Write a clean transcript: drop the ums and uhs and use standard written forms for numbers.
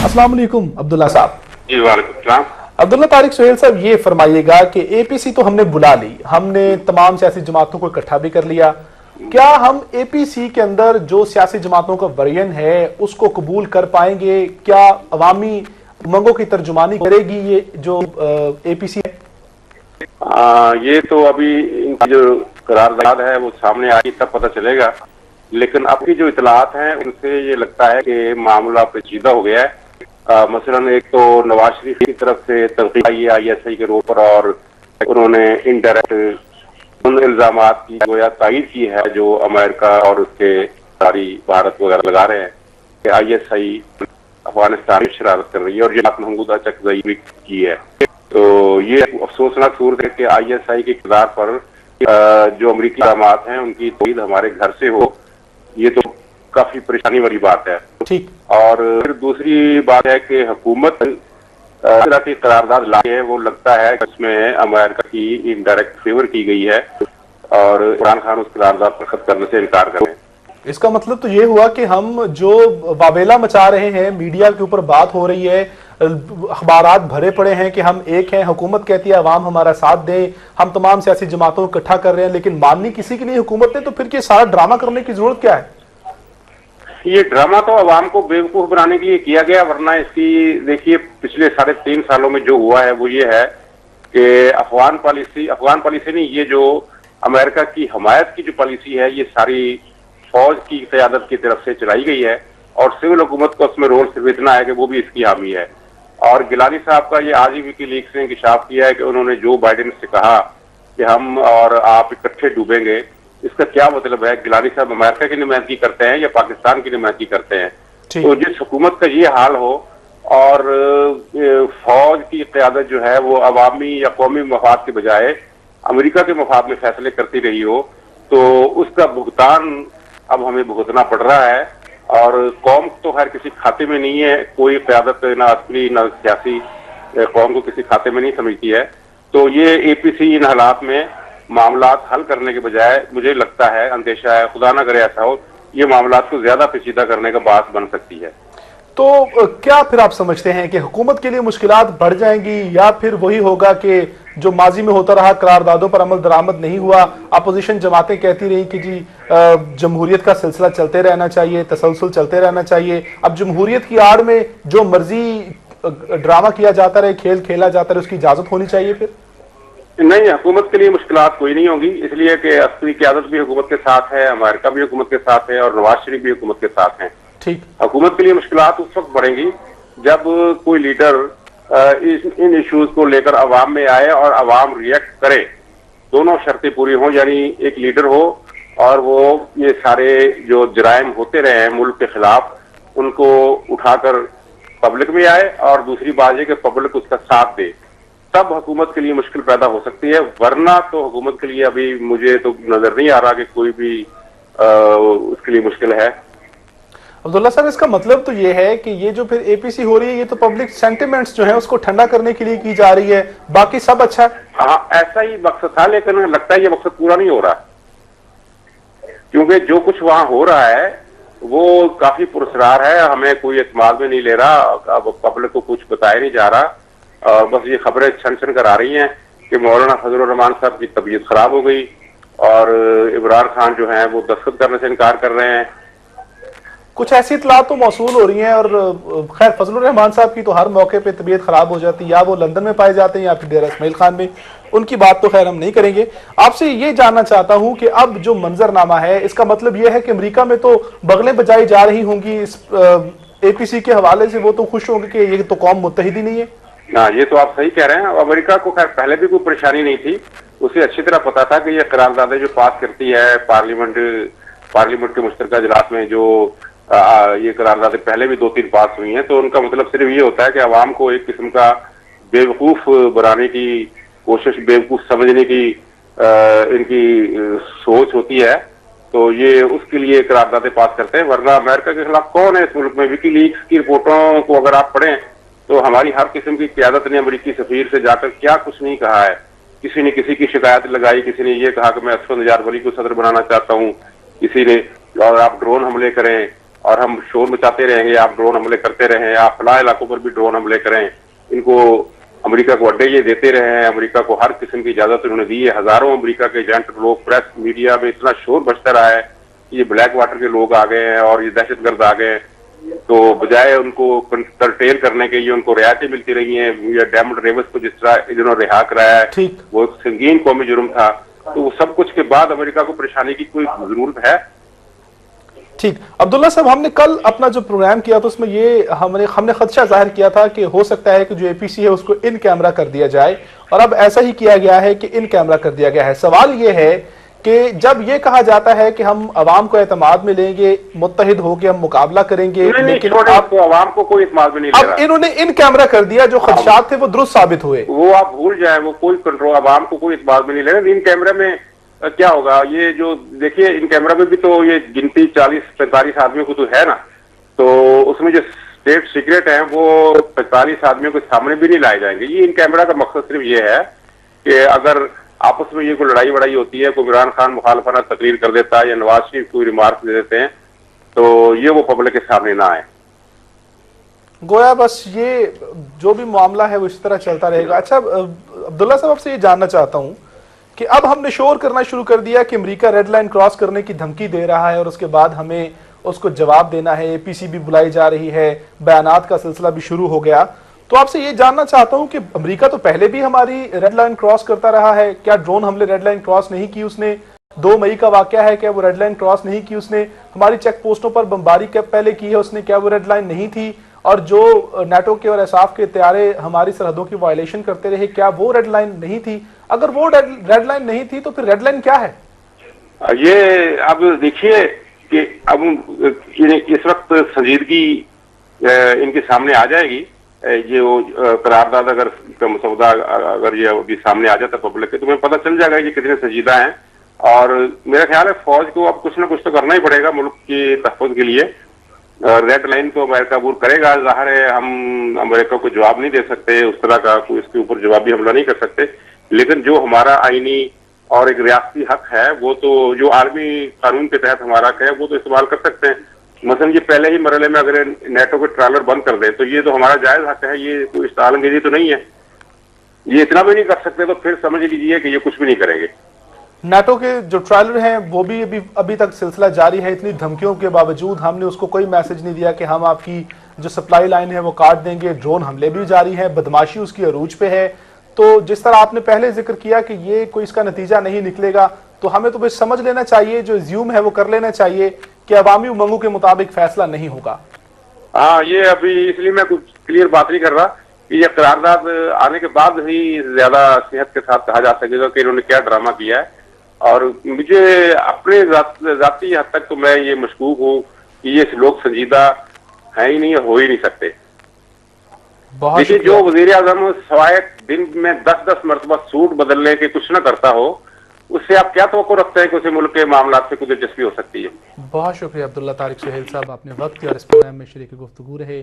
अस्सलाम वालेकुम अब्दुल्ला साहब। जी वालेकुम सलाम। अब्दुल्ला तारिक सुहेल साहब, ये फरमाइएगा कि एपीसी तो हमने बुला ली, हमने तमाम सियासी जमातों को इकट्ठा भी कर लिया, क्या हम एपीसी के अंदर जो सियासी जमातों का वर्जन है उसको कबूल कर पाएंगे? क्या अवामी उमंगों की तर्जुमानी करेगी ये जो एपीसी है? ये तो अभी इनकी जो करारदाद है वो सामने आई तब पता चलेगा, लेकिन अब की जो इतलात हैं उनसे ये लगता है कि मामला पेचीदा हो गया है। मसलन एक तो नवाज शरीफ की तरफ से तनकीद आई है ISI के रूप पर, और उन्होंने इनडायरेक्ट उन इल्जामात की गोया तायीद की है जो अमेरिका और उसके सारी भारत वगैरह लगा रहे हैं कि ISI अफगानिस्तान में शरारत कर रही है, और जनाब महमूद अचकज़ई भी की है। तो ये अफसोसनाक सूरत है कि ISI के किरदार पर जो अमरीकी इल्जामात हैं उनकी तौहीद हमारे घर से हो, ये तो काफी परेशानी वाली बात है। ठीक। और फिर दूसरी बात है कि हुकूमत इस तरह की करारदाद लाई है, वो लगता है कि इसमें अमेरिका की इनडायरेक्ट फेवर की गई है और इमरान खान उस करारदाद पर खत्म करने से इनकार कर रहे हैं। इसका मतलब तो ये हुआ कि हम जो वावेला मचा रहे हैं, मीडिया के ऊपर बात हो रही है, अखबारात भरे पड़े हैं कि हम एक हैं, हुकूमत कहती है अवाम हमारा साथ दे, हम तमाम सियासी जमातों को इकट्ठा कर रहे हैं, लेकिन माननी किसी की नहीं हुकूमत ने, तो फिर ये सारा ड्रामा करने की जरूरत क्या है? ये ड्रामा तो अवाम को बेवकूफ बनाने के लिए किया गया, वरना इसकी देखिए पिछले 3.5 सालों में जो हुआ है वो ये है कि अफगान पॉलिसी नहीं, ये जो अमेरिका की हमायत की जो पॉलिसी है ये सारी फौज की क़यादत की तरफ से चलाई गई है, और सिविल हुकूमत का उसमें रोल सिर्फ इतना है कि वो भी इसकी हामी है। और गिलानी साहब का ये आज ही विकीलीक्स ने इंकशाफ किया है कि उन्होंने जो बाइडेन से कहा कि हम और आप इकट्ठे डूबेंगे, इसका क्या मतलब है? गिलानी साहब अमेरिका की नुमाइंदगी करते हैं या पाकिस्तान की नुमाइंदगी करते हैं? तो जिस हुकूमत का ये हाल हो और फौज की क़यादत जो है वो अवामी या कौमी मफाद के बजाय अमेरिका के मफाद में फैसले करती रही हो, तो उसका भुगतान अब हमें भुगतना पड़ रहा है। और कौम तो हर किसी खाते में नहीं है, कोई क़यादत ना असली ना सियासी कौम को किसी खाते में नहीं समझती है। तो ये एपीसी इन हालात में मामलात हल करने के बजाय, मुझे लगता है, अंदेशा है, खुदा ना करे ऐसा हो, ये मामलात को ज्यादा पेचीदा करने का बास बन सकती है। तो क्या फिर आप समझते हैं कि हुकूमत के लिए मुश्किलात बढ़ जाएंगी, या फिर वही होगा कि जो माजी में होता रहा, करारदादों पर अमल दरामद नहीं हुआ, अपोजिशन जमातें कहती रही कि जी जमहूरियत का सिलसिला चलते रहना चाहिए, तसलसल चलते रहना चाहिए, अब जमहूरियत की आड़ में जो मर्जी ड्रामा किया जाता रहे, खेल खेला जाता रहे, उसकी इजाजत होनी चाहिए? फिर नहीं, हुकूमत के लिए मुश्किलात कोई नहीं होगी, इसलिए कि असली क़यादत भी हुकूमत के साथ है, अमेरिका भी हुकूमत के साथ है, और नवाज शरीफ भी हुकूमत के साथ है। ठीक। हुकूमत के लिए मुश्किलात उस वक्त बढ़ेंगी जब कोई लीडर इन इश्यूज को लेकर अवाम में आए और अवाम रिएक्ट करे, दोनों शर्तें पूरी हों, यानी एक लीडर हो और वो ये सारे जो जराइम होते रहे हैं मुल्क के खिलाफ उनको उठाकर पब्लिक में आए, और दूसरी बात है कि पब्लिक उसका साथ दे, तब हुकूमत के लिए मुश्किल पैदा हो सकती है। वरना तो हुकूमत के लिए अभी मुझे तो नजर नहीं आ रहा कि कोई भी उसके लिए मुश्किल है। अब्दुल्ला साहब, इसका मतलब तो ये है कि ये जो फिर एपीसी हो रही है, ये तो पब्लिक सेंटिमेंट्स जो है उसको ठंडा करने के लिए की जा रही है, बाकी सब अच्छा है। हाँ, ऐसा ही मकसद था, लेकिन लगता है ये मकसद पूरा नहीं हो रहा, क्योंकि जो कुछ वहां हो रहा है वो काफी पुरस्कार है, हमें कोई एतमाद में नहीं ले रहा, अब पब्लिक को कुछ बताया नहीं जा रहा, और बस ये खबरें छन छन कर आ रही हैं कि मौलाना फजलुर रहमान साहब की तबीयत खराब हो गई और इमरान खान जो है वो दस्तखत करने से इनकार कर रहे हैं। कुछ ऐसी इतलात तो मौसूल हो रही हैं, और खैर फजलुर रहमान साहब की तो हर मौके पे तबीयत खराब हो जाती है, या वो लंदन में पाए जाते हैं या फिर डेरा इस्माइल खान में, उनकी बात तो खैर हम नहीं करेंगे। आपसे ये जानना चाहता हूं कि अब जो मंजरनामा है, इसका मतलब ये है कि अमेरिका में तो बगलें बजाई जा रही होंगी इस एपीसी के हवाले से, वो तो खुश होंगे कि ये तो कौम मुत्तहिद ही नहीं है। हाँ, ये तो आप सही कह रहे हैं। अमेरिका को खैर पहले भी कोई परेशानी नहीं थी, उसे अच्छी तरह पता था कि ये करारदादें जो पास करती है पार्लियामेंट के मुश्तरका इजलास में, जो ये करारदादें पहले भी 2-3 पास हुई हैं, तो उनका मतलब सिर्फ ये होता है कि अवाम को एक किस्म का बेवकूफ बनाने की कोशिश, बेवकूफ समझने की इनकी सोच होती है, तो ये उसके लिए करारदादें पास करते हैं। वरना अमेरिका के खिलाफ कौन है इस मुल्क में? विकीलीक्स की रिपोर्टों को अगर आप पढ़ें तो हमारी हर किस्म की क़यादत ने अमेरिकी सफीर से जाकर क्या कुछ नहीं कहा है। किसी ने किसी की शिकायत लगाई, किसी ने ये कहा कि मैं असद निजार वली को सदर बनाना चाहता हूँ, किसी ने और आप ड्रोन हमले करें, اور ہم شور مچاتے رہیں گے، آپ ڈرون حملے کرتے رہیں، آپ فلاں علاقوں پر بھی ڈرون حملے کریں، ان کو امریکہ کو اڈے یہ دیتے رہے ہیں، امریکہ کو ہر قسم کی اجازت انہوں نے دی ہے، ہزاروں امریکہ کے ایجنٹ لوگ، پریس میڈیا میں اتنا شور بچتا رہا ہے کہ یہ بلیک واٹر کے لوگ آ گئے ہیں اور یہ دہشت گرد آ گئے ہیں، تو بجائے ان کو کنٹرٹین کرنے کے یہ ان کو رعایتیں ملتی رہی ہیں، یا ڈیمنڈ ریوس کو جس طرح انہوں نے رہا کرایا ہے ٹھیک وہ ایک سنگین قومی جرم تھا، تو وہ سب کچھ کے بعد امریکہ کو پریشانی کی کوئی ضرورت ہے؟ ٹھیک عبداللہ صاحب، ہم نے کل اپنا جو پروگرام کیا تو اس میں یہ ہم نے خدشہ ظاہر کیا تھا کہ ہو سکتا ہے کہ جو اے پی سی ہے اس کو ان کیمرہ کر دیا جائے، اور اب ایسا ہی کیا گیا ہے کہ ان کیمرہ کر دیا گیا ہے۔ سوال یہ ہے کہ جب یہ کہا جاتا ہے کہ ہم عوام کو اعتماد میں لیں گے، متحد ہو کے ہم مقابلہ کریں گے، لیکن عوام کو کوئی اعتماد میں نہیں لے رہا، اب انہوں نے ان کیمرہ کر دیا، جو خدشات تھے وہ درست ثابت ہوئے، وہ آپ بھول جائیں، وہ کوئی کنٹرول عوام کو کوئی اعتماد میں نہیں لے رہا۔ ان کیمرے میں کیا ہوگا؟ یہ جو دیکھیے ان کیمرہ میں بھی تو یہ گنتی 40-45 آدمیوں کو تو ہے نا، تو اس میں جو اسٹیٹ سیکرٹ ہیں وہ 45 آدمیوں کے سامنے بھی نہیں لائے جائیں گے۔ یہ ان کیمرہ کا مقصد صرف یہ ہے کہ اگر آپس میں یہ کوئی لڑائی وڑائی ہوتی ہے، کوئی عمران خان مخالفانہ تقریر کر دیتا ہے یا نواز شریف کوئی ریمارک دے دیتے ہیں، تو یہ وہ پبلک کے سامنے نہ آئے۔ گویا بس یہ جو بھی معاملہ ہے وہ اس طرح چلتا رہے گا۔ اچھا عبداللہ صاحب، آپ سے یہ جاننا چاہتا ہوں کہ اب ہم نے شور کرنا شروع کر دیا کہ امریکہ ریڈ لائن کراس کرنے کی دھمکی دے رہا ہے، اور اس کے بعد ہمیں اس کو جواب دینا ہے، اے پی سی بھی بلائی جا رہی ہے، بیانات کا سلسلہ بھی شروع ہو گیا، تو آپ سے یہ جاننا چاہتا ہوں کہ امریکہ تو پہلے بھی ہماری ریڈ لائن کراس کرتا رہا ہے، کیا ڈرون حملے ریڈ لائن کراس نہیں کی اس نے؟ 2 مئی کا واقعہ ہے، کیا وہ ریڈ لائن کراس نہیں کی اس نے؟ ہماری چیک پوسٹوں پر بمباری پہلے کی ہے اس نے، کیا وہ ریڈ لائن نہیں تھی؟ اور جو نیٹو کے اور ایساف کے طیارے ہماری سرحدوں کی وائلیشن کرتے رہے، کیا وہ ریڈ لائن نہیں تھی؟ اگر وہ ریڈ لائن نہیں تھی تو پھر ریڈ لائن کیا ہے؟ یہ اب دیکھیے کہ اب اس وقت سنجیدگی ان کے سامنے آ جائے گی، یہ قرارداد اگر مسودہ اگر یہ ابھی سامنے آ جاتا پبلک کے تو ہمیں پتہ چل جائے گا یہ کتنے سنجیدہ ہیں، اور میرا خیال ہے فوج کو اب کچھ نہ کچھ تو کرنا ہی پڑے گا ملک کے تحفظ کے لیے۔ ریڈ لائن کو امریکہ عبور کرے گا، ظاہر ہے ہم امریکہ کو جواب نہیں دے سکتے، اس طرح کا کوئی اس کے اوپر جوابی حملہ نہیں کر سکتے، لیکن جو ہمارا آئینی اور ایک ریاستی حق ہے وہ تو جو عالمی قانون کے تحت ہمارا حق ہے وہ تو استعمال کر سکتے ہیں۔ مثلا یہ پہلے ہی مرحلے میں اگر نیٹو کے ٹرالر بند کر دیں تو یہ تو ہمارا جائز حق ہے، یہ کوئی استعمال انگیزی تو نہیں ہے، یہ اتنا بھی نہیں کر سکتے تو پھر سمجھ لیجیے کہ یہ کچھ بھی نہیں کریں گے۔ نیٹو کے جو ٹرائلر ہیں وہ بھی ابھی تک سلسلہ جاری ہے، اتنی دھمکیوں کے باوجود ہم نے اس کو کوئی میسج نہیں دیا کہ ہم آپ کی جو سپلائی لائن ہے وہ کاٹ دیں گے، ڈرون حملے بھی جاری ہیں، بدماشی اس کی عروج پہ ہے۔ تو جس طرح آپ نے پہلے ذکر کیا کہ یہ کوئی اس کا نتیجہ نہیں نکلے گا، تو ہمیں تو بس سمجھ لینا چاہیے، جو زیوم ہے وہ کر لینا چاہیے کہ عوامی امنگوں کے مطابق فیصلہ نہیں ہوگا۔ ہاں، یہ ابھی اس لیے میں کچھ کلیئر بات نہیں کر رہا کہ یہ قرارداد آنے کے بعد ہی زیادہ صحت کے ساتھ کہا جا سکے گا کہ انہوں نے کیا ڈرامہ کیا ہے، اور مجھے اپنے ذاتی حد تک تو میں یہ مشکوک ہوں کہ یہ لوگ سنجیدہ ہیں ہی نہیں، ہو ہی نہیں سکتے۔ دیکھیے جو وزیر اعظم سوائے دن میں 10 مرتبہ سوٹ بدلنے کے کچھ نہ کرتا ہو، اس سے آپ کیا توقع رکھتے ہیں کہ اسے ملک کے معاملات سے کوئی دلچسپی ہو سکتی ہے؟ بہت شکریہ عبداللہ طارق سہیل صاحب، آپ نے وقت دیا اور اس پروگرام میں شریک گفتگو رہے۔